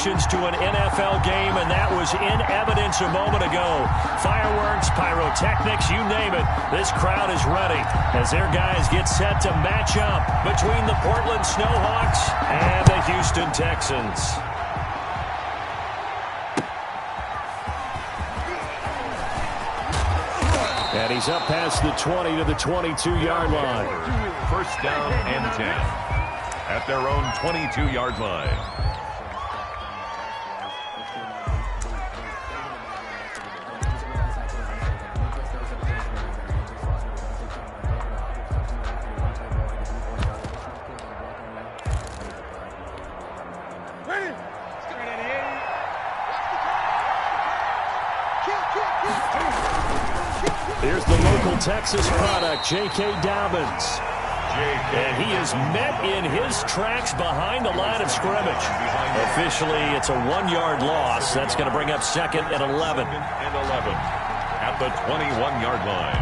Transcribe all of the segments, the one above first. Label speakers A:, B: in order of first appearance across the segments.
A: connections to an NFL game, and that was in evidence a moment ago. Fireworks, pyrotechnics, you name it. This crowd is ready as their guys get set to match up between the Portland Snowhawks and the Houston Texans. And he's up past the 20 to the 22-yard line.
B: First down and 10 at their own 22-yard line.
A: Here's the local Texas product, J.K. Dobbins. And he is met in his tracks behind the line of scrimmage. Officially, it's a 1-yard loss. That's going to bring up 2nd and 11.
B: At the 21-yard line.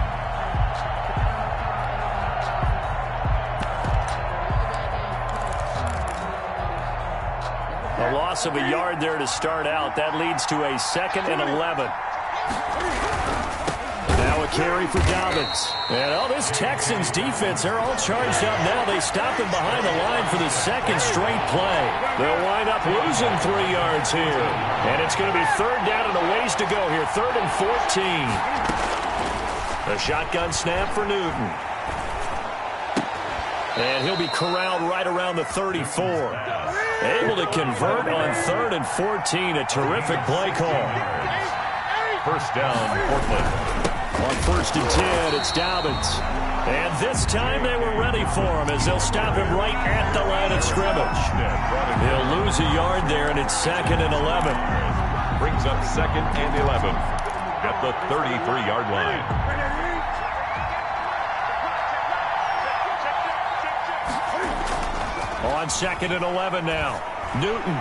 A: A loss of a yard there to start out. That leads to a 2nd and 11. Now a carry for Dobbins. And this Texans defense, they're all charged up now. They stop him behind the line for the 2nd straight play. They'll wind up losing 3 yards here. And it's going to be 3rd down and a ways to go here. 3rd and 14. A shotgun snap for Newton. And he'll be corralled right around the 34. Able to convert on 3rd and 14. A terrific play call.
B: First down, Portland.
A: On 1st and 10, it's Dobbins. And this time they were ready for him as they'll stop him right at the line of scrimmage. He'll lose a yard there, and it's 2nd and 11.
B: Brings up 2nd and 11 at the 33-yard line.
A: On 2nd and 11 now. Newton.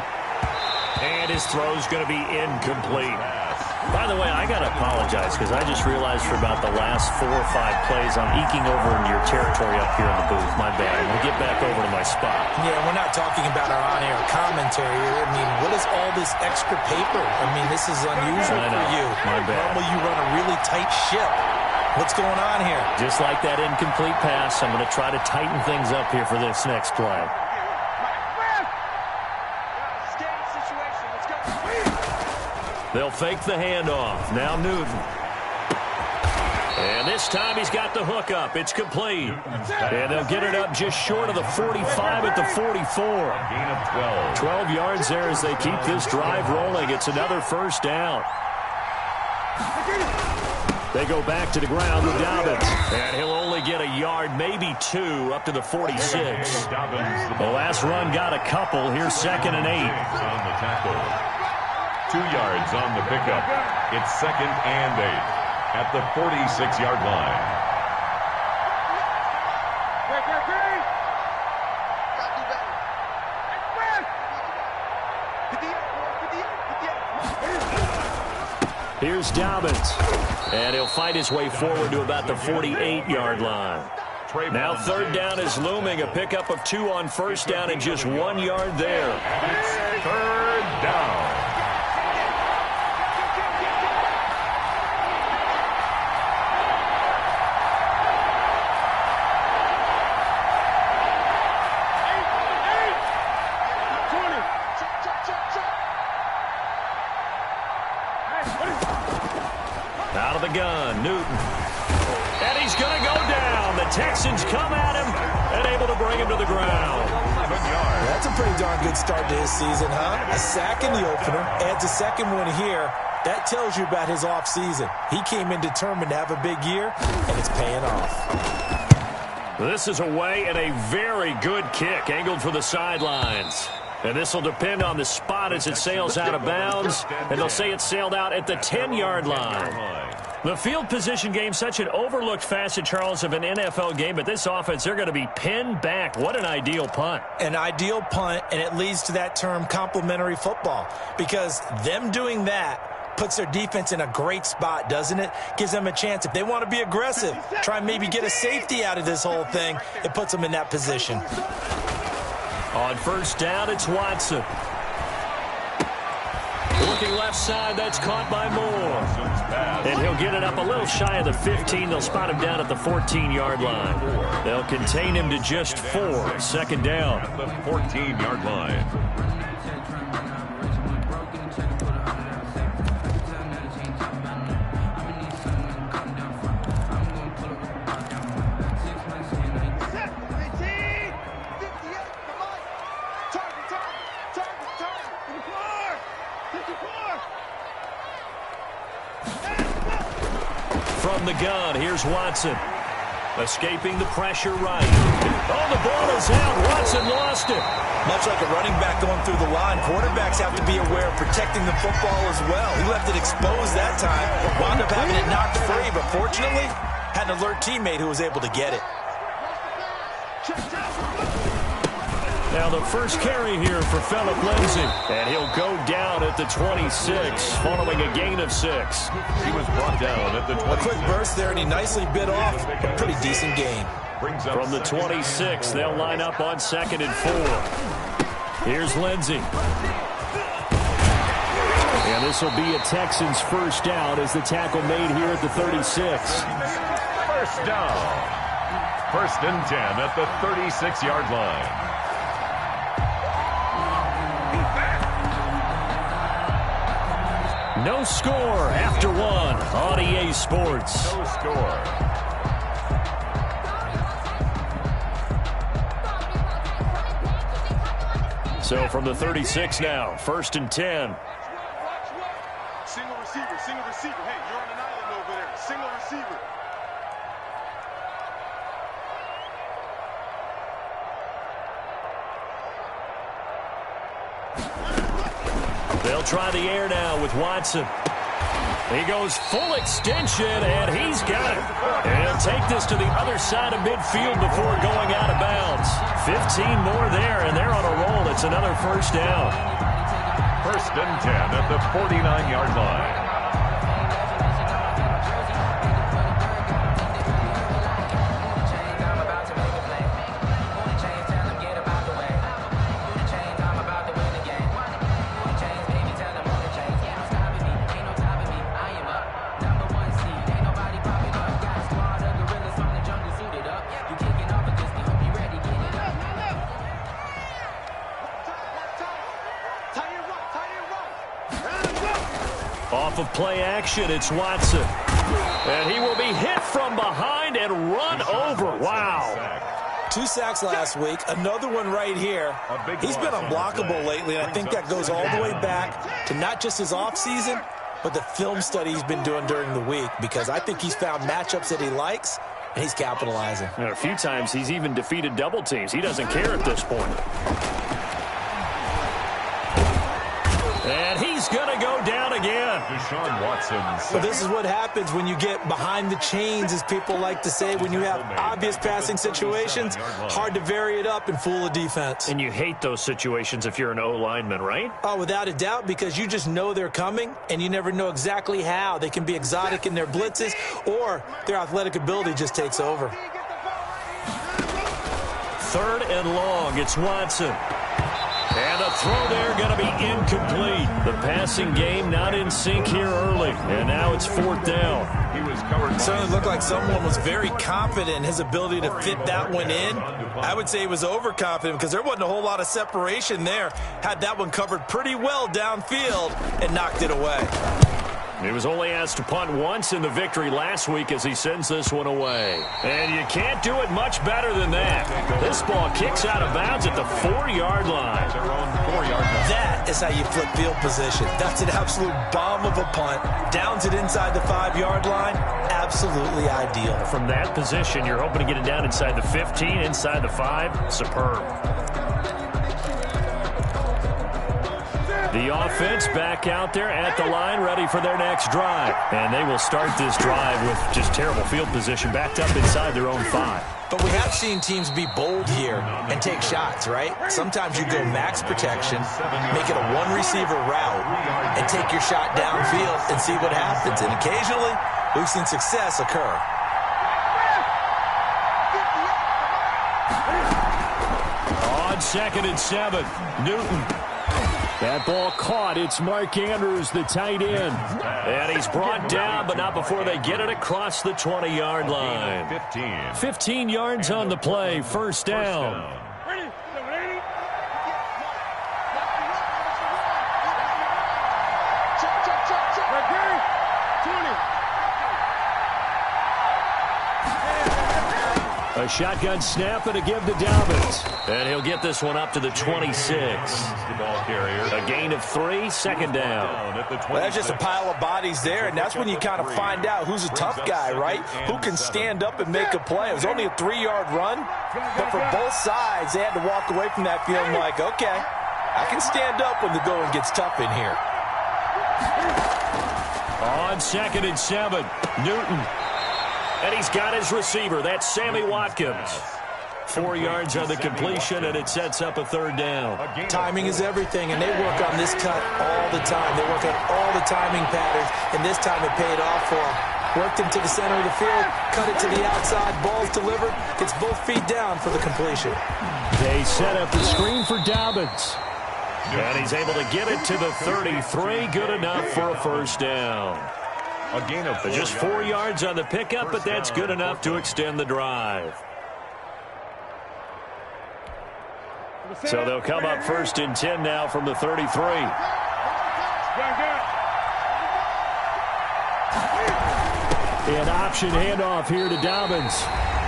A: And his throw's going to be incomplete. By the way, I got to apologize because I just realized for about the last 4 or 5 plays I'm eking over into your territory up here in the booth. My bad. I'm going to get back over to my spot.
C: Yeah, we're not talking about our on-air commentary. I mean, what is all this extra paper? I mean, this is unusual for you.
A: My bad.
C: Normally you run a really tight ship. What's going on here?
A: Just like that incomplete pass, I'm going to try to tighten things up here for this next play. They'll fake the handoff. Now Newton. And this time he's got the hook up. It's complete. And they'll get it up just short of the 45 at the 44.
B: Gain of
A: 12 yards there as they keep this drive rolling. It's another first down. They go back to the ground with Dobbins. And he'll only get a yard, maybe 2, up to the 46. The last run got a couple. Here's 2nd and 8.
B: On the tackle. 2 yards on the pickup. It's 2nd and 8 at the 46-yard line.
A: Here's Dobbins. And he'll fight his way forward to about the 48-yard line. Now 3rd down is looming. A pickup of 2 on 1st down and just 1 yard there.
B: It's 3rd down.
A: Out of the gun, Newton. And he's going to go down. The Texans come at him and able to bring him to the ground.
B: 11 yards.
C: That's a pretty darn good start to his season, huh? A sack in the opener, adds a 2nd one here. That tells you about his offseason. He came in determined to have a big year, and it's paying off.
A: This is away and a very good kick, angled for the sidelines. And this will depend on the spot as it sails out of bounds. And they'll say it sailed out at the 10-yard line. The field position game, such an overlooked facet, Charles, of an NFL game. But this offense, they're going to be pinned back. What an ideal punt.
C: An ideal punt, and it leads to that term complementary football. Because them doing that puts their defense in a great spot, doesn't it? Gives them a chance. If they want to be aggressive, try and maybe get a safety out of this whole thing, it puts them in that position.
A: On 1st down, it's Watson. looking left side. That's caught by Moore. And he'll get it up a little shy of the 15. They'll spot him down at the 14-yard line. They'll contain him to just 4. Second down.
B: At the 14-yard line.
A: From the gun, here's Watson. Escaping the pressure right. Oh, the ball is out. Watson lost it.
C: Much like a running back going through the line, quarterbacks have to be aware of protecting the football as well. He left it exposed that time, wound up having it knocked free, but fortunately, had an alert teammate who was able to get it.
A: Now the first carry here for Phillip Lindsay. And he'll go down at the 26 following a gain of 6.
B: He was brought down at the 26.
C: A quick burst there, and he nicely bit off a pretty decent gain.
A: From the 26, they'll line up on 2nd and 4. Here's Lindsay. And this will be a Texans first down as the tackle made here at the 36.
B: First down. 1st and 10 at the 36-yard line.
A: No score after 1 on EA Sports.
B: No score.
A: So from the 36 now, 1st and 10.
D: Single receiver, single receiver. Hey, you're on an island over there. Single receiver.
A: They'll try the air now with Watson. He goes full extension, and he's got it. And he'll take this to the other side of midfield before going out of bounds. 15 more there, and they're on a roll. It's another first down.
B: 1st and 10 at the 49-yard line.
A: Off of play action, it's Watson. And he will be hit from behind and run over. Wow.
C: 2 sacks last week, another one right here. He's been unblockable lately, and I think that goes all the way back to not just his offseason, but the film study he's been doing during the week, because I think he's found matchups that he likes, and he's capitalizing.
A: And a few times he's even defeated double teams. He doesn't care at this point. And he's going to go down again.
B: Deshaun Watson.
C: Well, this is what happens when you get behind the chains, as people like to say. When you have obvious passing situations, hard to vary it up and fool a defense.
A: And you hate those situations if you're an O-lineman, right?
C: Oh, without a doubt, because you just know they're coming, and you never know exactly how. They can be exotic in their blitzes, or their athletic ability just takes over.
A: 3rd and long, it's Watson. And the throw there going to be incomplete. The passing game not in sync here early. And now it's 4th down.
B: He was covered.
C: It certainly looked like someone was very confident in his ability to fit that one in. I would say he was overconfident because there wasn't a whole lot of separation there. Had that one covered pretty well downfield and knocked it away.
A: He was only asked to punt once in the victory last week as he sends this one away. And you can't do it much better than that. This ball kicks out of bounds at the 4-yard line.
C: That is how you flip field position. That's an absolute bomb of a punt. Downs it inside the 5-yard line. Absolutely ideal.
A: From that position, you're hoping to get it down inside the 15, inside the 5. Superb. The offense back out there at the line, ready for their next drive. And they will start this drive with just terrible field position, backed up inside their own 5.
C: But we have seen teams be bold here and take shots, right? Sometimes you go max protection, make it a one-receiver route, and take your shot downfield and see what happens. And occasionally, we've seen success occur.
A: On 2nd and 7, Newton. That ball caught. It's Mark Andrews, the tight end. And he's brought down, but not before they get it across the 20-yard line. 15 yards on the play, first down. A shotgun snap and a give to Dobbins. And he'll get this one up to the 26. A gain of 3, second down.
C: Well, that's just a pile of bodies there, and that's when you kind of find out who's a tough guy, right? Who can stand up and make a play. It was only a 3-yard run, but for both sides, they had to walk away from that feeling like, okay, I can stand up when the going gets tough in here.
A: On 2nd and 7, Newton. And he's got his receiver. That's Sammy Watkins. 4 yards on the completion, and it sets up a third down.
C: Timing is everything, and they work on this cut all the time. They work on all the timing patterns, and this time it paid off for them. Worked him to the center of the field, cut it to the outside, ball's delivered, gets both feet down for the completion.
A: They set up the screen for Dobbins. And he's able to get it to the 33. Good enough for a first down.
B: A gain of 4
A: just 4 yards on the pickup, but that's good enough to extend the drive. So they'll come up 1st and 10 now from the 33. An option handoff here to Dobbins.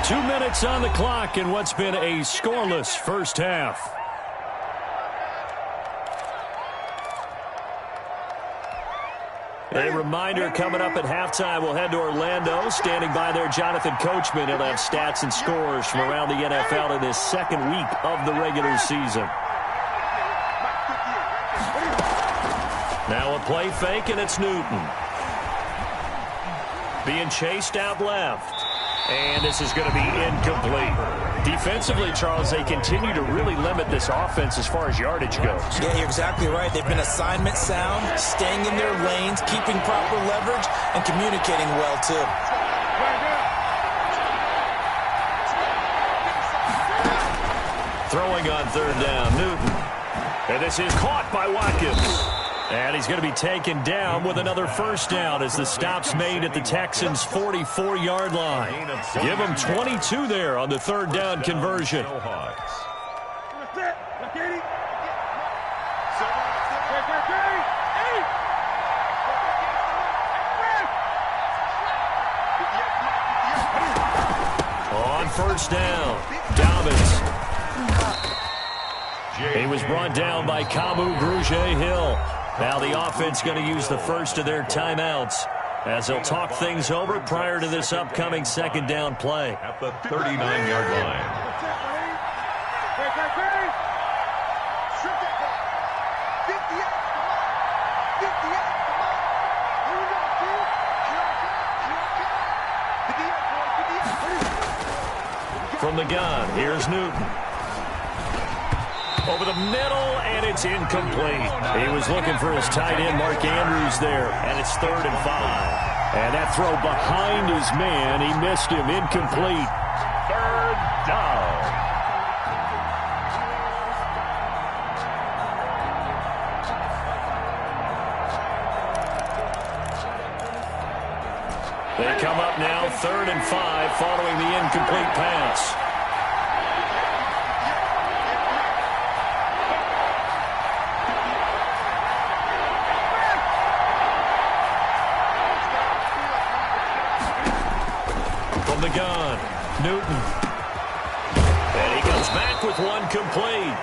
A: 2 minutes on the clock in what's been a scoreless first half. A reminder, coming up at halftime, we'll head to Orlando. Standing by there, Jonathan Coachman. He'll have stats and scores from around the NFL in this second week of the regular season. Now a play fake, and it's Newton. Being chased out left. And this is going to be incomplete. Defensively, Charles, they continue to really limit this offense as far as yardage goes.
C: Yeah, you're exactly right. They've been assignment sound, staying in their lanes, keeping proper leverage, and communicating well, too.
A: Throwing on third down, Newton. And this is caught by Watkins. And he's going to be taken down with another first down as the stop's made at the Texans' 44-yard line. Give them 22 there on the third down conversion. On first down, Dobbins. He was brought down by Kamu Grugier-Hill. Now the offense going to use the first of their timeouts as they'll talk things over prior to this upcoming second down play.
B: At the 39-yard line.
A: From the gun, here's Newton. Over the middle, and it's incomplete. He was looking for his tight end, Mark Andrews, there, and it's 3rd and 5. And that throw behind his man, he missed him, incomplete. 3rd down. They come up now, 3rd and 5, following the incomplete pass. The gun, Newton. And he comes back with one complete.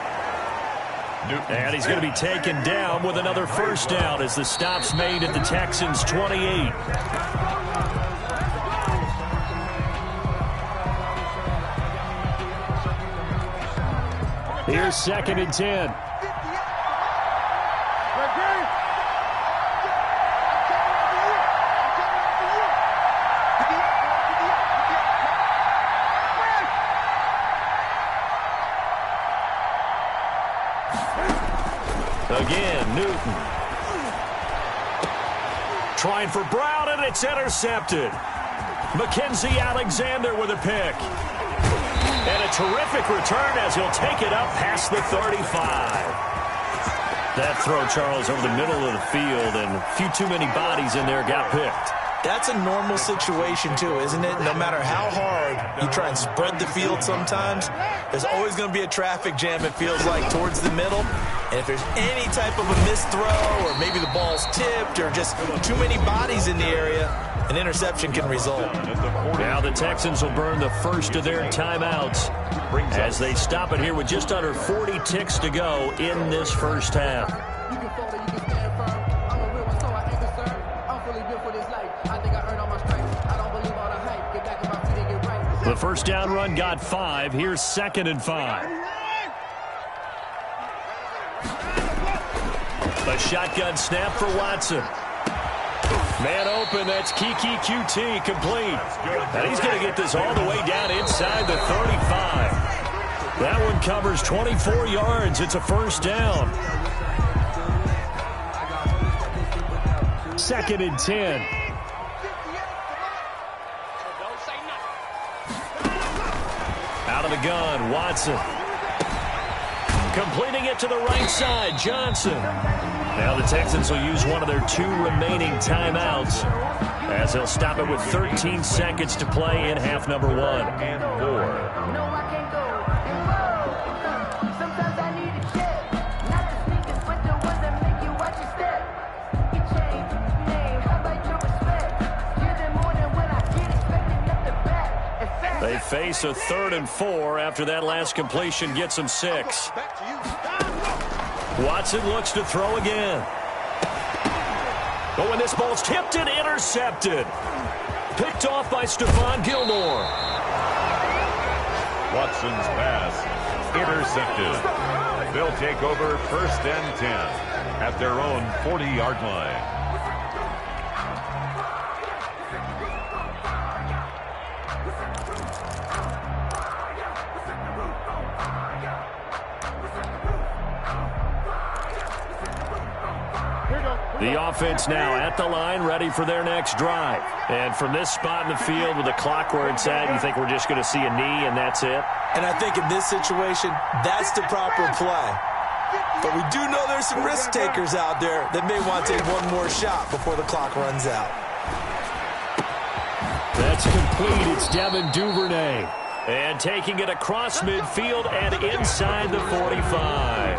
A: And he's going to be taken down with another first down as the stop's made at the Texans' 28. Here's 2nd and 10. Again, Newton. Trying for Brown, and it's intercepted. Mackenzie Alexander with a pick. And a terrific return as he'll take it up past the 35. That throw, Charles, over the middle of the field, and a few too many bodies in there got picked.
C: That's a normal situation, too, isn't it? No matter how hard you try and spread the field sometimes, there's always going to be a traffic jam, it feels like, towards the middle. And if there's any type of a missed throw, or maybe the ball's tipped, or just too many bodies in the area, an interception can result.
A: Now the Texans will burn the first of their timeouts as they stop it here with just under 40 ticks to go in this first half. The first down run got 5. Here's 2nd and 5. A shotgun snap for Watson. Man open, that's Kiki QT complete. And he's going to get this all the way down inside the 35. That one covers 24 yards. It's a first down. 2nd and 10. Out of the gun, Watson. Completing it to the right side, Johnson. Now the Texans will use one of their 2 remaining timeouts as they'll stop it with 13 seconds to play in half number 1.
B: And 4.
A: They face a 3rd and 4 after that last completion gets them 6. Watson looks to throw again. Oh, and this ball's tipped and intercepted. Picked off by Stephon Gilmore.
B: Watson's pass intercepted. They'll take over 1st and 10 at their own 40-yard line.
A: The offense now at the line, ready for their next drive. And from this spot in the field with the clock where it's at, you think we're just going to see a knee and that's it?
C: And I think in this situation, that's the proper play. But we do know there's some risk takers out there that may want to take one more shot before the clock runs out.
A: That's complete. It's Devin Duvernay. And taking it across midfield and inside the 45.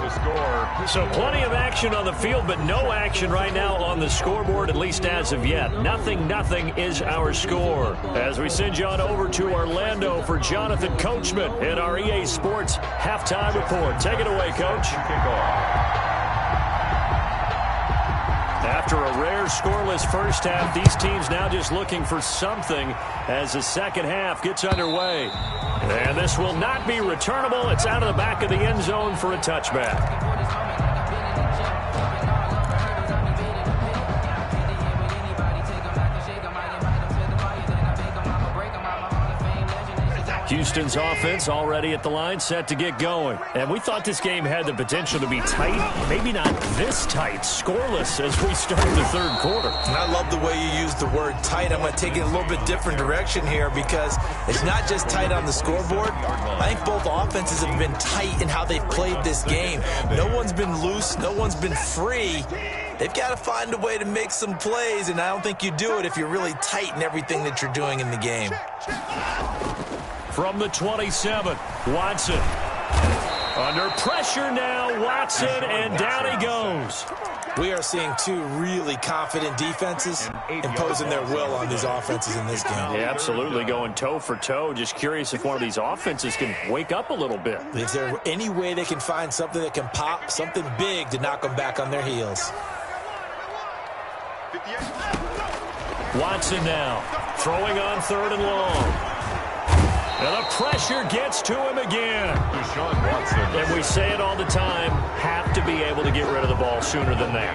A: So plenty of action on the field, but no action right now on the scoreboard, at least as of yet. 0-0 is our score. As we send you on over to Orlando for Jonathan Coachman in our EA Sports halftime report. Take it away, Coach. After a rare scoreless first half, these teams now just looking for something as the second half gets underway. And this will not be returnable. It's out of the back of the end zone for a touchback. Houston's offense already at the line, set to get going. And we thought this game had the potential to be tight, maybe not this tight, scoreless as we start the third quarter.
C: And I love the way you use the word tight. I'm going to take it a little bit different direction here because it's not just tight on the scoreboard. I think both offenses have been tight in how they've played this game. No one's been loose. No one's been free. They've got to find a way to make some plays, and I don't think you do it if you're really tight in everything that you're doing in the game.
A: From the 27, Watson. Under pressure now, Watson, and down he goes.
C: We are seeing 2 really confident defenses imposing their will on these offenses in this game.
A: Yeah, absolutely, going toe for toe. Just curious if one of these offenses can wake up a little bit.
C: Is there any way they can find something that can pop, something big to knock them back on their heels?
A: Watson now, throwing on 3rd and long. And the pressure gets to him again.
B: Deshaun Watson.
A: And we say it all the time, have to be able to get rid of the ball sooner than that.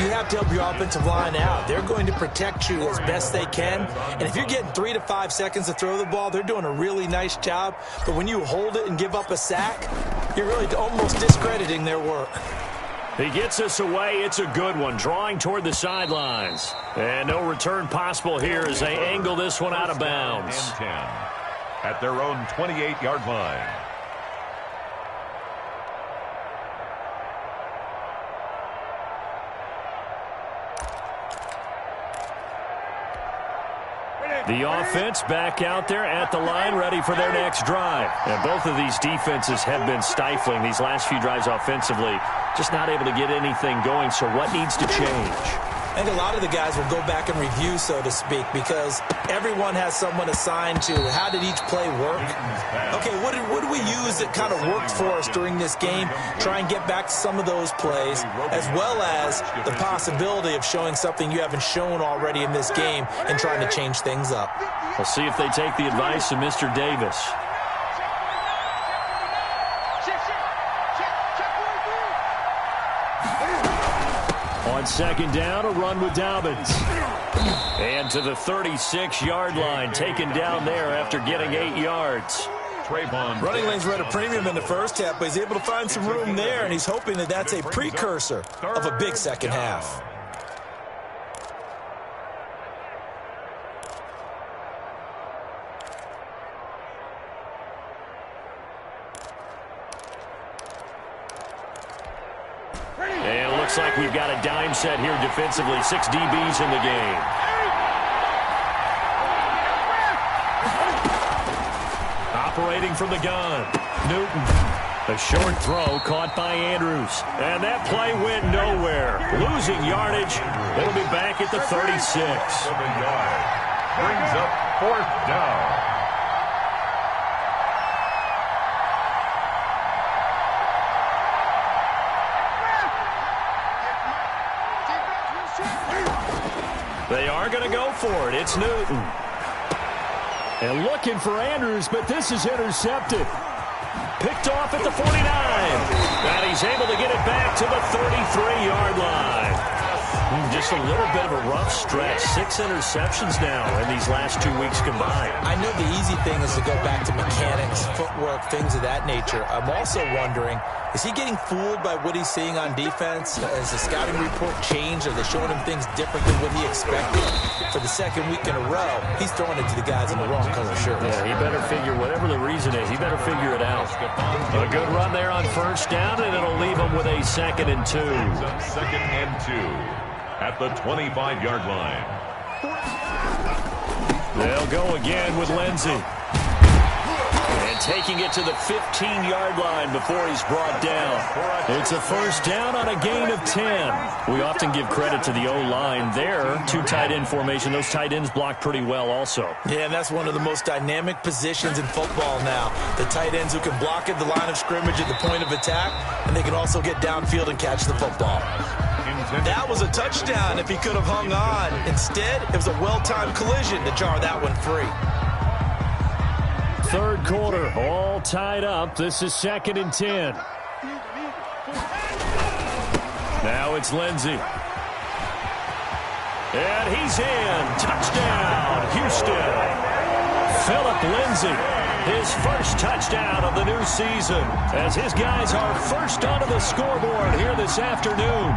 C: You have to help your offensive line out. They're going to protect you as best they can. And if you're getting 3 to 5 seconds to throw the ball, they're doing a really nice job. But when you hold it and give up a sack, you're really almost discrediting their work.
A: He gets us away. It's a good one, drawing toward the sidelines. And no return possible here as they angle this one out of bounds.
B: And 10 at their own 28-yard line.
A: The offense back out there at the line, ready for their next drive. And both of these defenses have been stifling these last few drives offensively, just not able to get anything going. So what needs to change?
C: I think a lot of the guys will go back and review, so to speak, because everyone has someone assigned to how did each play work. Okay, what did we use that kind of worked for us during this game? Try and get back to some of those plays, as well as the possibility of showing something you haven't shown already in this game and trying to change things up.
A: We'll see if they take the advice of Mr. Davis. On second down, a run with Dobbins. And to the 36-yard line, taken down there after getting 8 yards.
C: Running lanes were at a premium in the first half, but he's able to find some room there, and he's hoping that that's a precursor of a big second half.
A: And it looks like we've got a dime set here defensively. 6 DBs in the game. Operating from the gun, Newton. A short throw caught by Andrews. And that play went nowhere. Losing yardage. It'll be back at the 36.
B: Brings up 4th down.
A: They are going to go for it. It's Newton. And looking for Andrews, but this is intercepted. Picked off at the 49. And he's able to get it back to the 33-yard line. Just a little bit of a rough stretch. 6 interceptions now in these last 2 weeks combined.
C: I know the easy thing is to go back to mechanics, footwork, things of that nature. I'm also wondering, is he getting fooled by what he's seeing on defense? Has the scouting report changed? Are they showing him things different than what he expected? For the second week in a row, he's throwing it to the guys in the wrong color shirts.
A: Yeah, he better figure, whatever the reason is, he better figure it out. A good run there on first down, and it'll leave him with a 2nd and 2.
B: 2nd and 2 at the 25-yard line.
A: They'll go again with Lindsey. And taking it to the 15-yard line before he's brought down. It's a first down on a gain of 10. We often give credit to the O-line there. 2 tight end formation. Those tight ends block pretty well also.
C: Yeah, and that's one of the most dynamic positions in football now. The tight ends who can block at the line of scrimmage at the point of attack, and they can also get downfield and catch the football. That was a touchdown if he could have hung on. Instead, it was a well-timed collision to jar that one free.
A: 3rd quarter, all tied up. This is 2nd and 10. Now it's Lindsey. And he's in. Touchdown, Houston. Philip Lindsey, his first touchdown of the new season, as his guys are first onto the scoreboard here this afternoon.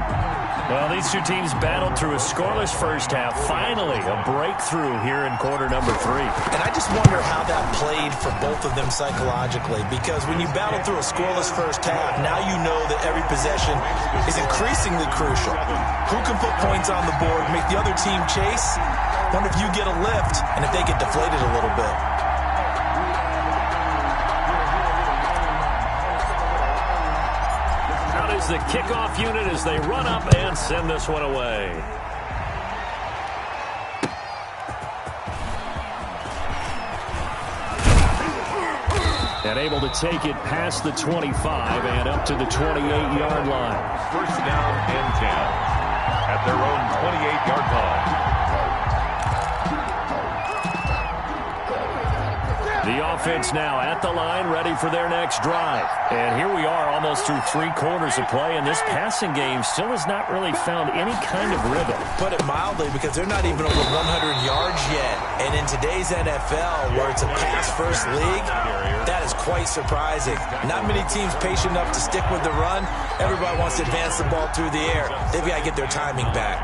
A: Well, these two teams battled through a scoreless first half. Finally, a breakthrough here in quarter number 3.
C: And I just wonder how that played for both of them psychologically, because when you battle through a scoreless first half, now you know that every possession is increasingly crucial. Who can put points on the board, make the other team chase? Wonder if you get a lift and if they get deflated a little bit.
A: The kickoff unit as they run up and send this one away. And able to take it past the 25 and up to the 28-yard line.
B: First down and 10 at their own 28-yard line.
A: The offense now at the line, ready for their next drive. And here we are almost through 3 quarters of play, and this passing game still has not really found any kind of rhythm.
C: Put it mildly, because they're not even over 100 yards yet. And in today's NFL, where it's a pass-first league, that is quite surprising. Not many teams patient enough to stick with the run. Everybody wants to advance the ball through the air. They've got to get their timing back.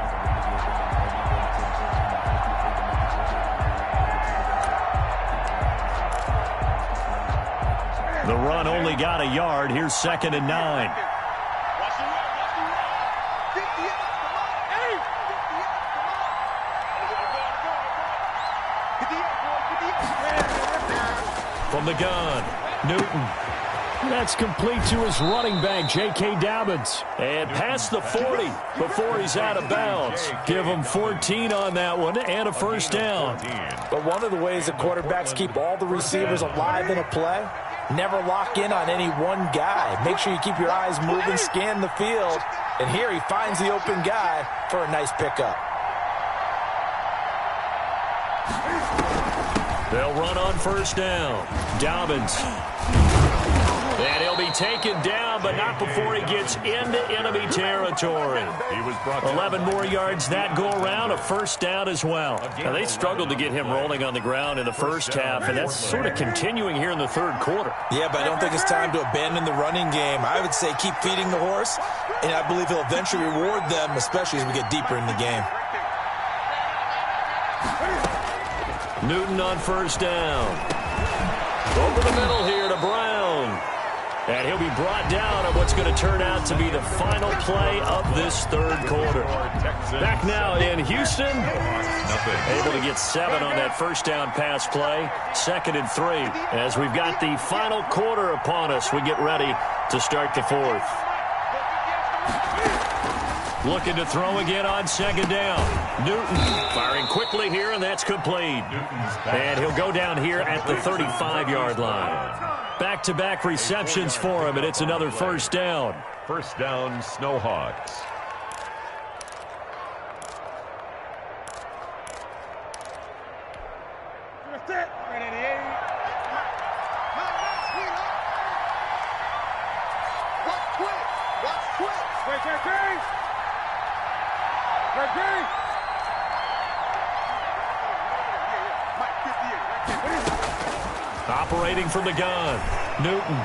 A: The run only got a yard. Here's 2nd and 9. from the gun. Newton. That's complete to his running back, J.K. Dobbins. And past the 40 before he's out of bounds. Give him 14 on that one and a first down.
C: But one of the ways that quarterbacks keep all the receivers alive in a play, never lock in on any one guy. Make sure you keep your eyes moving, scan the field. And here he finds the open guy for a nice pickup.
A: They'll run on first down. Dobbins. And he'll be taken down, but not before he gets into enemy territory. 11 more yards that go around, a first down as well. Now, they struggled to get him rolling on the ground in the first half, and that's sort of continuing here in the third quarter.
C: Yeah, but I don't think it's time to abandon the running game. I would say keep feeding the horse, and I believe he'll eventually reward them, especially as we get deeper in the game.
A: Newton on first down. Over the middle here to Brown. And he'll be brought down on what's going to turn out to be the final play of this third quarter. Back now in Houston. Able to get 7 on that first down pass play. 2nd and 3. As we've got the final quarter upon us, we get ready to start the fourth. Looking to throw again on 2nd down. Newton firing quickly here, and that's complete. And he'll go down here at the 35-yard line. Back-to-back receptions for him, and it's another first down.
B: First down, Snowhawks.
A: Operating from the gun, Newton.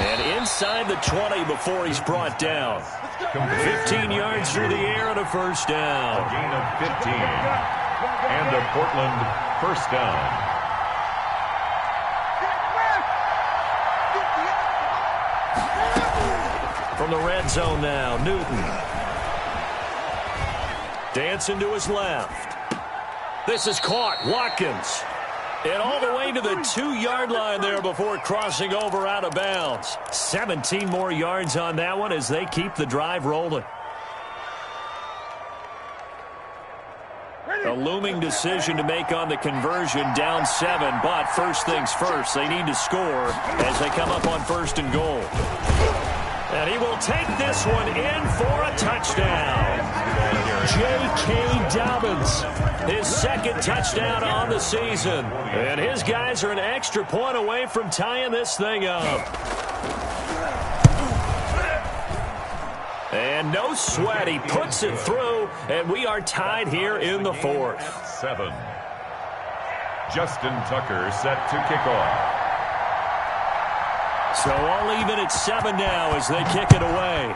A: And inside the 20 before he's brought down. 15 yards through the air and a first down.
B: A gain of 15. And a Portland first down.
A: From the red zone now, Newton. Dancing to his left. This is caught. Watkins. And all the way to the 2-yard line there before crossing over out of bounds. 17 more yards on that one as they keep the drive rolling. A looming decision to make on the conversion, down 7, but first things first, they need to score as they come up on 1st and goal. And he will take this one in for a touchdown. J.K. Dobbins, his 2nd touchdown on the season. And his guys are an extra point away from tying this thing up. And no sweat, he puts it through, and we are tied here in the fourth.
B: 7. Justin Tucker set to kick off.
A: So all even at 7 now as they kick it away.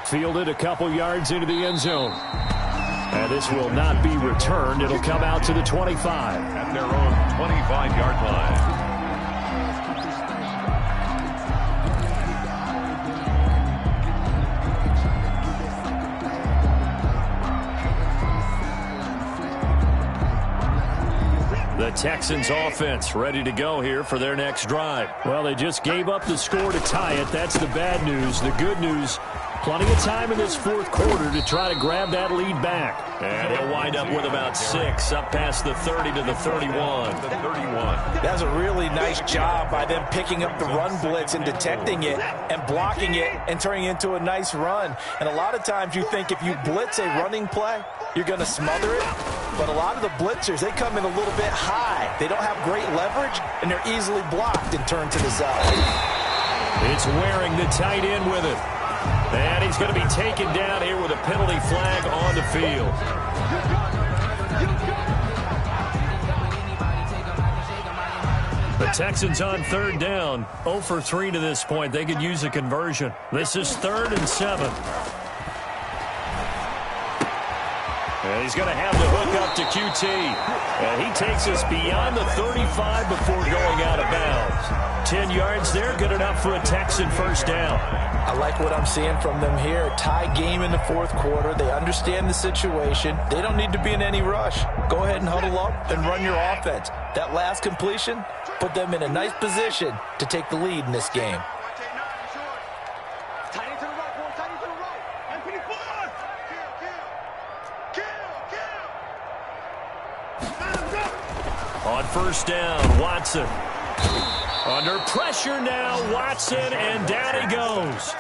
A: Fielded a couple yards into the end zone. And this will not be returned. It'll come out to the 25.
B: At their own 25-yard line.
A: The Texans offense ready to go here for their next drive. Well, they just gave up the score to tie it. That's the bad news. The good news, plenty of time in this fourth quarter to try to grab that lead back. And he'll wind up with about 6 up past the 30 to the 31.
C: That's a really nice job by them picking up the run blitz and detecting it and blocking it and turning it into a nice run. And a lot of times you think if you blitz a running play, you're going to smother it. But a lot of the blitzers, they come in a little bit high. They don't have great leverage, and they're easily blocked and turned to the side.
A: It's Waring, the tight end, with it. And he's going to be taken down here with a penalty flag on the field. The Texans on 3rd down, 0 for 3 to this point. They could use a conversion. This is 3rd and 7. And he's going to have the hook up to QT. And he takes us beyond the 35 before going out of bounds. 10 yards there, good enough for a Texan first down.
C: I like what I'm seeing from them here. A tie game in the fourth quarter. They understand the situation. They don't need to be in any rush. Go ahead and huddle up and run your offense. That last completion put them in a nice position to take the lead in this game.
A: On first down, Watson. Under pressure now, Watson, and down he goes.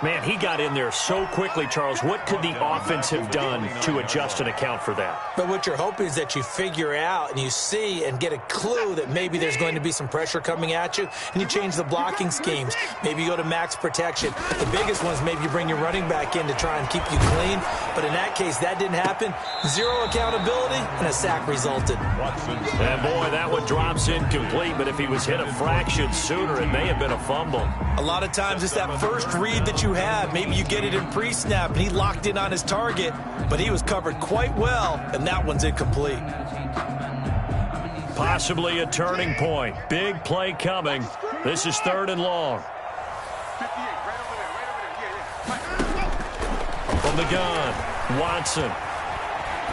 A: Man, he got in there so quickly, Charles. What could the offense have done to adjust and account for that?
C: But what you're hoping is that you figure out and you see and get a clue that maybe there's going to be some pressure coming at you, and you change the blocking schemes. Maybe you go to max protection. The biggest one is maybe you bring your running back in to try and keep you clean. But in that case, that didn't happen. Zero accountability, and a sack resulted.
A: And boy, that one drops incomplete, but if he was hit a fraction sooner, it may have been a fumble.
C: A lot of times it's that first read that you have. Maybe you get it in pre-snap, and he locked in on his target, but he was covered quite well, and that one's incomplete.
A: Possibly a turning point. Big play coming. This is 3rd and long. From the gun, Watson.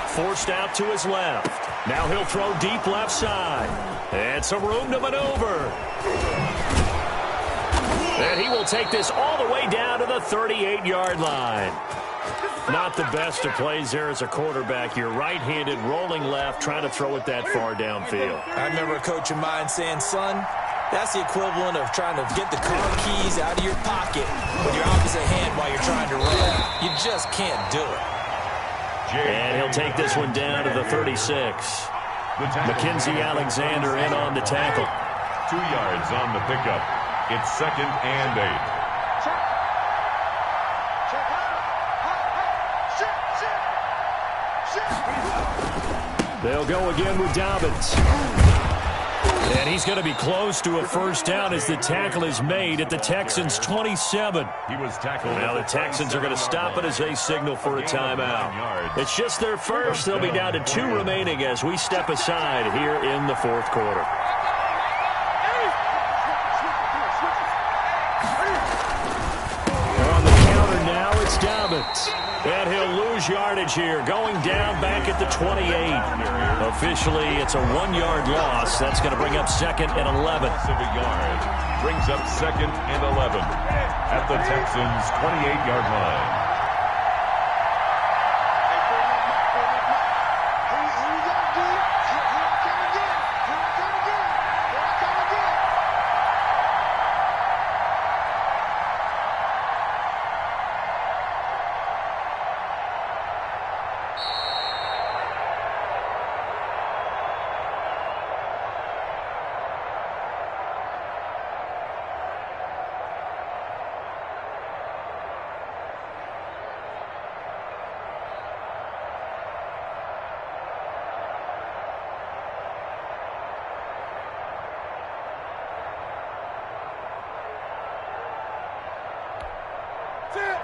A: Forced out to his left. Now he'll throw deep left side. And some room to maneuver. And he will take this all the way down to the 38-yard line. Not the best of plays there as a quarterback. You're right-handed, rolling left, trying to throw it that far downfield.
C: I remember a coach of mine saying, son, that's the equivalent of trying to get the car keys out of your pocket with your opposite hand while you're trying to run. You just can't do it.
A: And he'll take this one down to the 36. Mackenzie Alexander in on the tackle.
B: 2 yards on the pickup. It's 2nd and 8.
A: They'll go again with Dobbins. And he's going to be close to a first down as the tackle is made at the Texans' 27.
B: He was tackled.
A: Now the Texans are going to stop it as they signal for a timeout. It's just their first. They'll be down to 2 remaining as we step aside here in the 4th quarter. On the counter now, it's Dobbins. And he'll lose yardage here, going down back at the 28. Officially, it's a 1-yard loss. That's going to bring up 2nd and 11.
B: Brings up 2nd and 11 at the Texans' 28-yard line.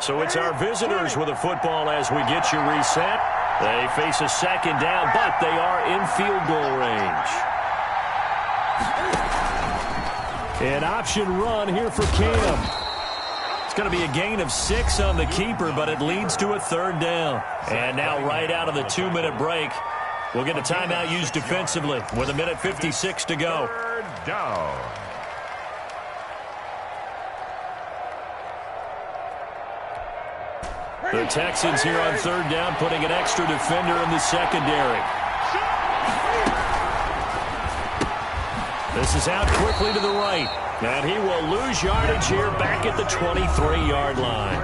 A: So it's our visitors with the football as we get you reset. They face a 2nd down, but they are in field goal range. An option run here for Cam. It's going to be a gain of 6 on the keeper, but it leads to a 3rd down. And now right out of the 2-minute break, we'll get a timeout used defensively with 1:56 to go.
B: 3rd down.
A: The Texans here on 3rd down, putting an extra defender in the secondary. This is out quickly to the right. And he will lose yardage here back at the 23-yard line.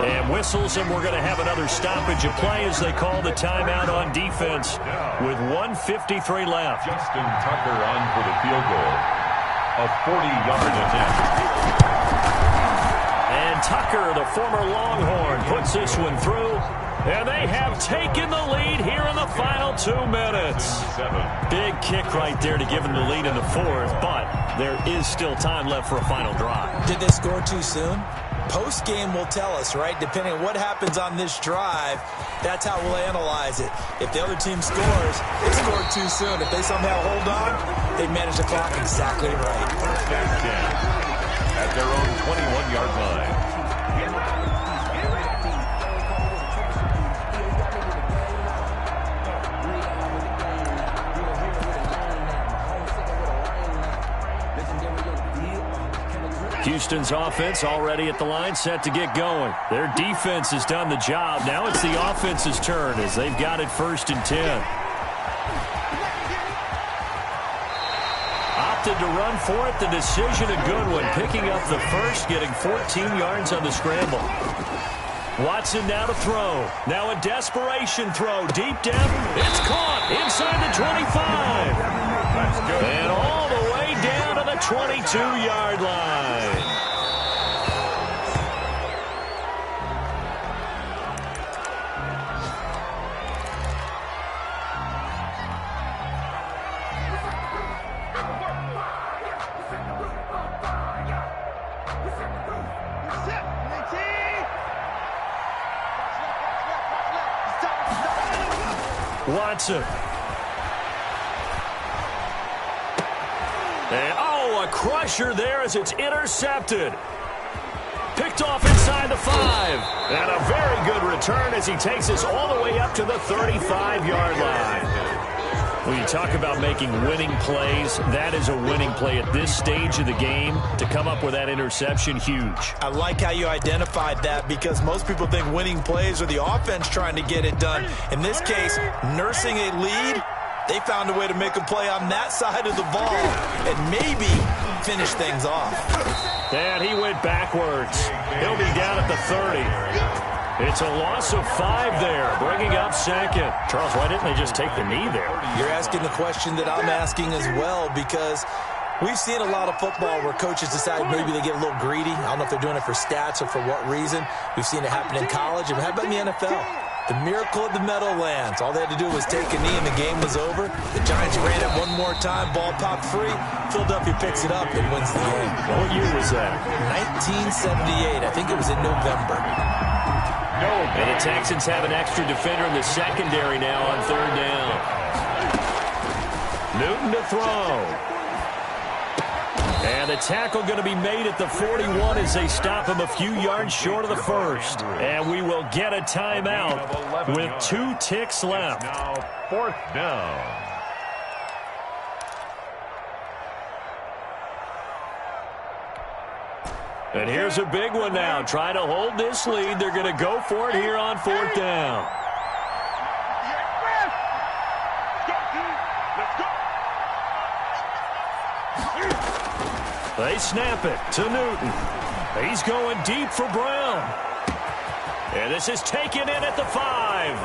A: And whistles, and we're going to have another stoppage of play as they call the timeout on defense with 1:53 left.
B: Justin Tucker on for the field goal. A 40-yard attempt.
A: And Tucker, the former Longhorn, puts this one through. And they have taken the lead here in the final 2 minutes. Big kick right there to give them the lead in the 4th, but there is still time left for a final drive.
C: Did they score too soon? Post-game will tell us, right? Depending on what happens on this drive, that's how we'll analyze it. If the other team scores, they scored too soon. If they somehow hold on, they manage the clock exactly right.
B: First and 10 at their own 21-yard line.
A: Houston's offense already at the line, set to get going. Their defense has done the job. Now it's the offense's turn as they've got it 1st and 10. Opted to run for it. The decision a good one. Picking up the first, getting 14 yards on the scramble. Watson now to throw. Now a desperation throw. Deep down. It's caught inside the 25.
B: That's good.
A: And all the way down to the 22-yard line. Watson. And, a crusher there as it's intercepted. Picked off inside the 5. And a very good return as he takes us all the way up to the 35-yard line. When you talk about making winning plays, that is a winning play at this stage of the game. To come up with that interception, huge.
C: I like how you identified that because most people think winning plays are the offense trying to get it done. In this case, nursing a lead, they found a way to make a play on that side of the ball and maybe finish things off.
A: And he went backwards. He'll be down at the 30. It's a loss of 5 there, bringing up 2nd. Charles, why didn't they just take the knee there?
C: You're asking the question that I'm asking as well because we've seen a lot of football where coaches decide maybe they get a little greedy. I don't know if they're doing it for stats or for what reason. We've seen it happen in college. And how about in the NFL? The miracle of the Meadowlands. All they had to do was take a knee and the game was over. The Giants ran it one more time. Ball popped free. Philadelphia picks it up and wins the game.
A: What year was that?
C: 1978. I think it was in November.
A: And the Texans have an extra defender in the secondary now on 3rd down. Newton to throw. And the tackle going to be made at the 41 as they stop him a few yards short of the 1st. And we will get a timeout with 2 ticks left.
B: Now 4th down.
A: And here's a big one now. Trying to hold this lead. They're going to go for it here on 4th down. They snap it to Newton. He's going deep for Brown. And this is taken in at the 5.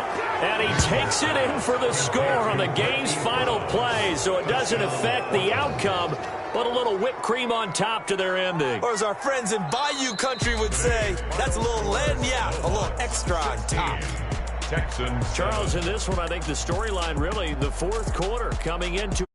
A: And he takes it in for the score on the game's final play. So it doesn't affect the outcome, but a little whipped cream on top to their ending.
C: Or as our friends in Bayou Country would say, that's a little lagniappe, a little extra on top.
B: Texans.
A: Charles, in this one, I think the storyline really, the 4th quarter coming into